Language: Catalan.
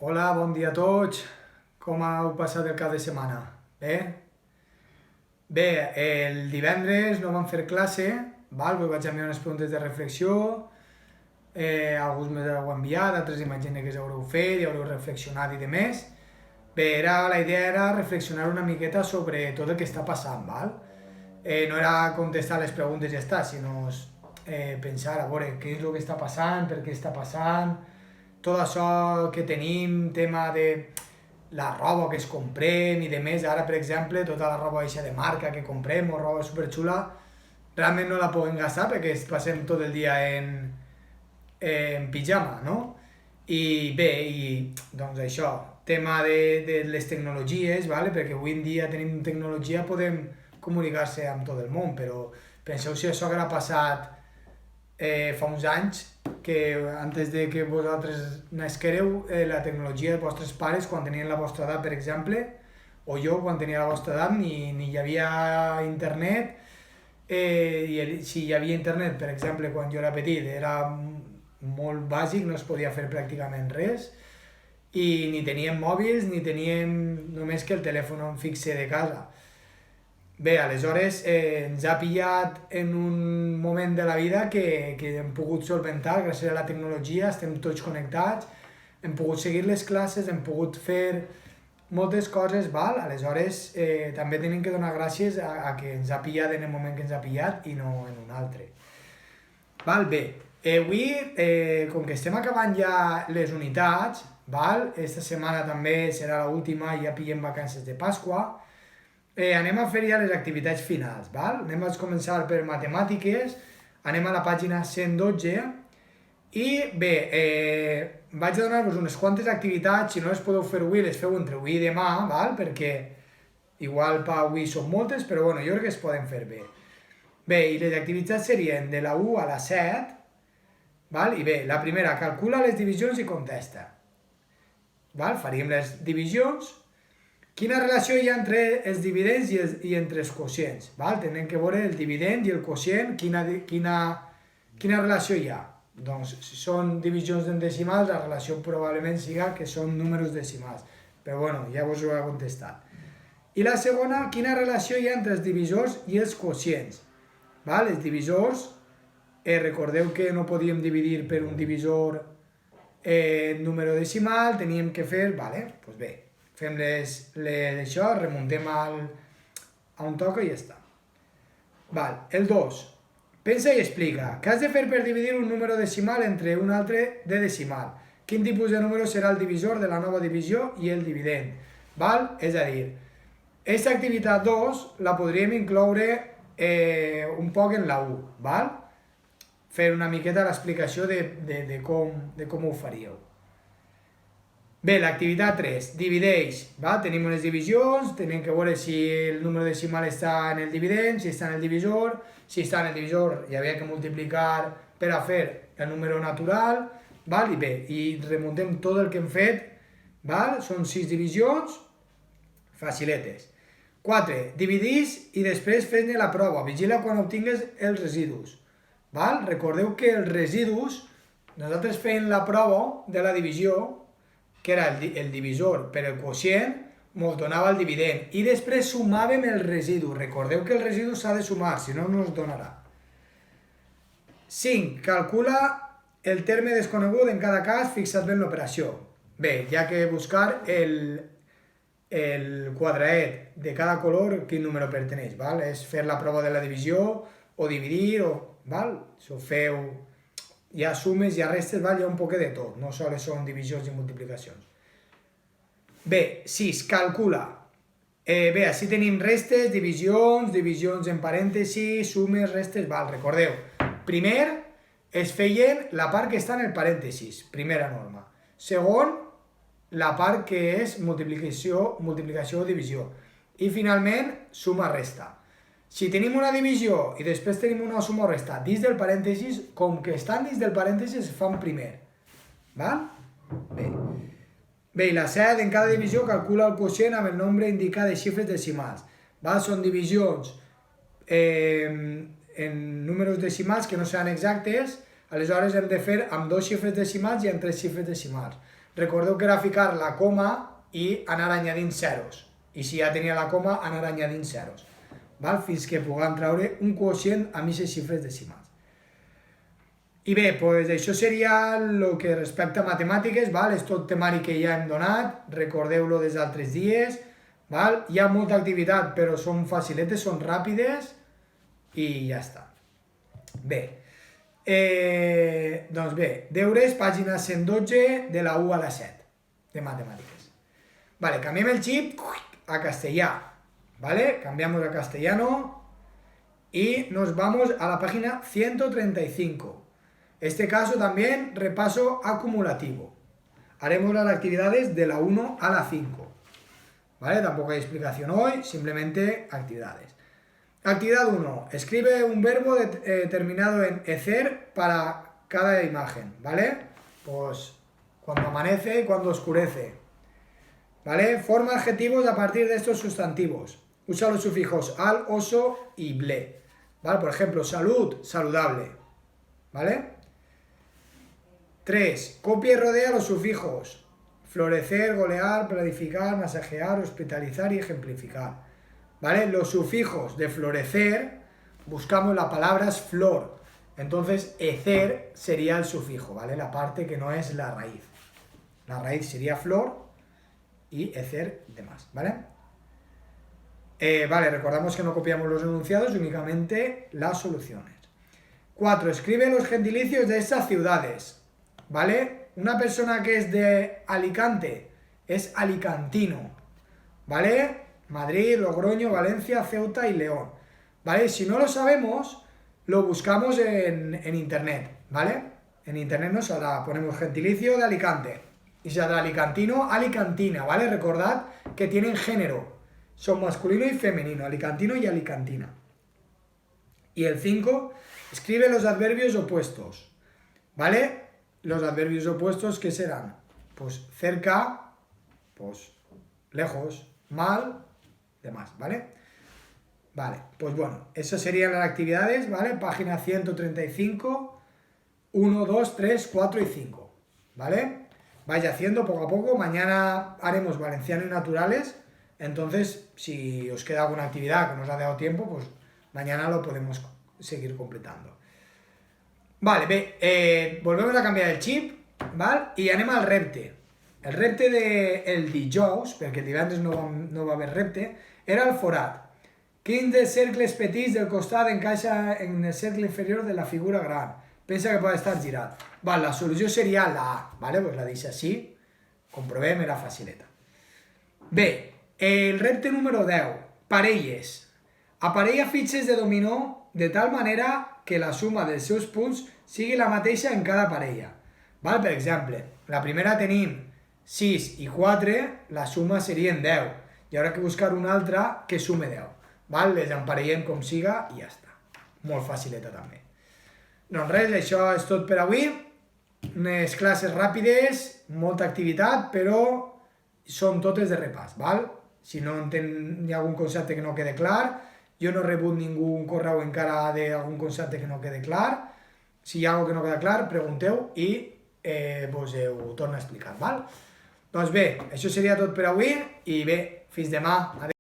Hola, bon dia a tots. Com heu passat el cap de setmana? Bé? Bé, el divendres no vam fer classe, val? Vos vaig enviar unes preguntes de reflexió, alguns me heu enviat, altres imagino que haureu fet i haureu reflexionat i de més. Bé, la idea era reflexionar una miqueta sobre tot el que està passant, val? No era contestar les preguntes i ja està, sinó pensar a veure què és el que està passant, per què està passant, tot això que tenim, tema de la roba que es comprem i de més, ara per exemple tota la roba eixa de marca que comprem o roba superxula, realment no la podem gastar perquè passem tot el dia en pijama, no? I bé, doncs això, tema de les tecnologies, ¿vale? Perquè avui en dia tenim tecnologia, podem comunicar-se amb tot el món, però penseu si això haguera passat fa uns anys, que antes de que vosaltres nasquereu, la tecnologia de vostres pares quan tenien la vostra edat, per exemple, o jo quan tenia la vostra edat, ni hi havia internet, i si hi havia internet, per exemple, quan jo era petit, era molt bàsic, no es podia fer pràcticament res, i ni teníem mòbils, ni teníem només que el telèfon fixe de casa. Bé, aleshores ens ha pillat en un moment de la vida que hem pogut solventar gràcies a la tecnologia, estem tots connectats, hem pogut seguir les classes, hem pogut fer moltes coses, val? Aleshores també tenim que donar gràcies a que ens ha pillat en el moment que ens ha pillat i no en un altre. Val? Bé, avui, com que estem acabant ja les unitats, val? Esta setmana també serà l'última i ja pillem vacances de Pasqua, anem a fer ja les activitats finals, val? Anem a començar per matemàtiques, anem a la pàgina 112 i bé, vaig a donar-vos unes quantes activitats, si no les podeu fer avui, les feu entre avui i demà, val? Perquè igual per avui són moltes, però bueno, jo crec que es poden fer bé. Bé, i les activitats serien de la 1 a la 7, val? I bé, la primera, calcula les divisions i contesta. Val? Faríem les divisions. Quina relació hi ha entre els dividends i entre els quocients? Val? Tenim que veure el dividend i el quocient, quina relació hi ha. Doncs si són divisions en decimals, la relació probablement siga que són números decimals. Però bueno, ja vos ho he contestat. I la segona, quina relació hi ha entre els divisors i els quocients? Val? Els divisors, recordeu que no podíem dividir per un divisor número decimal, teníem que fer, vale, doncs bé, fem això, remuntem a un toc i ja està. Val. El 2. Pensa i explica. Què has de fer per dividir un número decimal entre un altre de decimal? Quin tipus de número serà el divisor de la nova divisió i el dividend? Val? És a dir, aquesta activitat 2 la podríem incloure un poc en la 1. Val? Fer una miqueta l'explicació de com ho faríeu. Bé, l'activitat 3, divideix, va? Tenim unes divisions, tenim que veure si el número decimal està en el dividend, si està en el divisor, si està en el divisor hi havia que multiplicar per a fer el número natural, val? I bé, i remuntem tot el que hem fet, val? Són 6 divisions, faciletes. 4, dividís i després fes-ne la prova, vigila quan obtingues els residus, val? Recordeu que els residus, nosaltres fèiem la prova de la divisió, que era el divisor per el quocient, ens donava el dividend i després sumàvem el residu. Recordeu que el residu s'ha de sumar, si no, no ens donarà. 5. Calcula el terme desconegut en cada cas fixat bé en l'operació. Bé, hi ha que buscar el quadraet de cada color quin número perteneix, val? És fer la prova de la divisió o dividir, val? Si ho feu, hi ha sumes, hi ha restes, hi ha un poquet de tot, no sols són divisions i multiplicacions. Bé, 6. Calcula. Bé, així tenim restes, divisions en parèntesis, sumes, restes, val, recordeu. Primer es feien la part que està en el parèntesis, primera norma. Segon, la part que és multiplicació o divisió. I finalment, suma-resta. Si tenim una divisió i després tenim una suma o resta dins del parèntesis, com que estan dins del parèntesis es fan primer. Val? Bé, i la 7, en cada divisió calcula el quocient amb el nombre indicat de xifres decimals. Val? Són divisions en números decimals que no seran exactes, aleshores hem de fer amb 2 xifres decimals i amb 3 xifres decimals. recordeu que era ficar la coma i anar añadint zeros. I si ja tenia la coma, anar añadint zeros. Val? Fins que puguem treure un quocient amb aquestes xifres decimals. I bé, doncs això seria el que respecta a matemàtiques, val? És tot temari que ja hem donat, recordeu-lo des d'altres dies, val? Hi ha molta activitat, però són faciletes, són ràpides i ja està. Bé, doncs bé, deures, pàgina 112 de la 1 a la 7 de matemàtiques. Vale, canviem el xip a castellà, vale? Cambiamos a castellano y nos vamos a la página 135. Este caso también repaso acumulativo. Haremos las actividades de la 1 a la 5. ¿Vale? Tampoco hay explicación hoy, simplemente actividades. Actividad 1. Escribe un verbo terminado en ecer para cada imagen. ¿Vale? Pues cuando amanece y cuando oscurece. ¿Vale? Forma adjetivos a partir de estos sustantivos. Usa los sufijos al, oso y ble. ¿Vale? Por ejemplo, salud, saludable. ¿Vale? 3. Copia y rodea los sufijos. Florecer, golear, planificar, masajear, hospitalizar y ejemplificar. ¿Vale? Los sufijos de florecer, buscamos la palabra es flor. Entonces, ecer sería el sufijo, ¿vale? La parte que no es la raíz. La raíz sería flor y ecer demás, ¿vale? Vale, recordamos que no copiamos los enunciados, únicamente las soluciones. 4. Escribe los gentilicios de estas ciudades. ¿Vale? Una persona que es de Alicante es alicantino, ¿vale? Madrid, Logroño, Valencia, Ceuta y León, ¿vale? Si no lo sabemos, lo buscamos en internet, ¿vale? En internet nos saldrá, ponemos gentilicio de Alicante y saldrá alicantino, alicantina, ¿vale? Recordad que tienen género, son masculino y femenino, alicantino y alicantina. Y el 5, escribe los adverbios opuestos, ¿vale? Los adverbios opuestos, ¿qué serán? Pues cerca, pues lejos, mal, demás, ¿vale? Vale, pues bueno, esas serían las actividades, ¿vale? Página 135, 1, 2, 3, 4 y 5, ¿vale? Vaya haciendo poco a poco, mañana haremos valenciano y naturales, entonces si os queda alguna actividad que nos ha dado tiempo, pues mañana lo podemos seguir completando. Vale, bé, volvemos a canviar el xip, val? I anem al repte. El repte del dijous, perquè el divendres no va haver repte, era el forat. Quin dels cercles petits del costat encaixa en el cercle inferior de la figura gran? Pensa que pot estar girat. Val, la solució seria la A, vale? Pues la deixa així, comprovem, era facileta. Bé, el repte número 10, parelles. Aparella fitxes de dominó de tal manera que la suma dels seus punts sigui la mateixa en cada parella. Val? Per exemple, la primera tenim 6 i 4, la suma serien 10. I haurà que buscar una altra que sume 10. Val? Les emparellem com siga i ja està. Molt facileta també. Doncs res, això és tot per avui. Unes classes ràpides, molta activitat, però són totes de repàs. Val? Si no hi ha algun concepte que no quede clar, jo no he rebut ningú correu encara d'algun concepte que no quede clar. Si hi ha alguna que no queda clar, pregunteu i vos ho torno a explicar, val? Doncs bé, això seria tot per avui i bé, fins demà. Adéu.